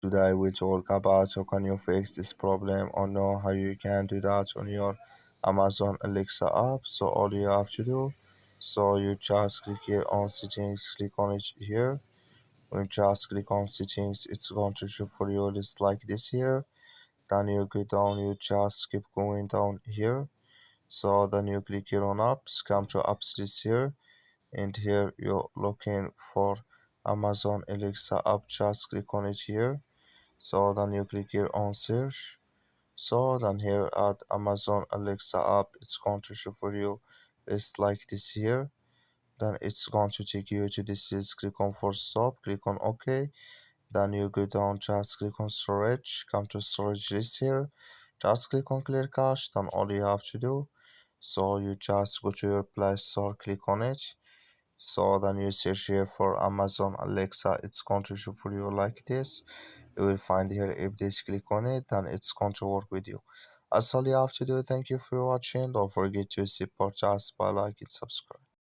Today we talk about how can you fix this problem or know how you can do that on your Amazon Alexa app. So all you have to do, so you just click here on settings, click on it here. When you just click on settings, it's going to show for you list like this here. Then you go down, you just keep going down here. So then you click here on apps, come to apps list here, and here you're looking for Amazon Alexa app, just click on it here. So then you click here on search. So then here at Amazon Alexa app, it's going to show for you list like this here. Then it's going to take you to this is click on for stop, click on OK. Then you go down, just click on storage, come to storage list here, just click on clear cache. Then all you have to do, so you just go to your Play Store, click on it. So then you search here for Amazon Alexa, it's going to show for you like this. You will find here if this click on it, then it's going to work with you. That's all you have to do. Thank you for watching. Don't forget to support us by like and subscribe.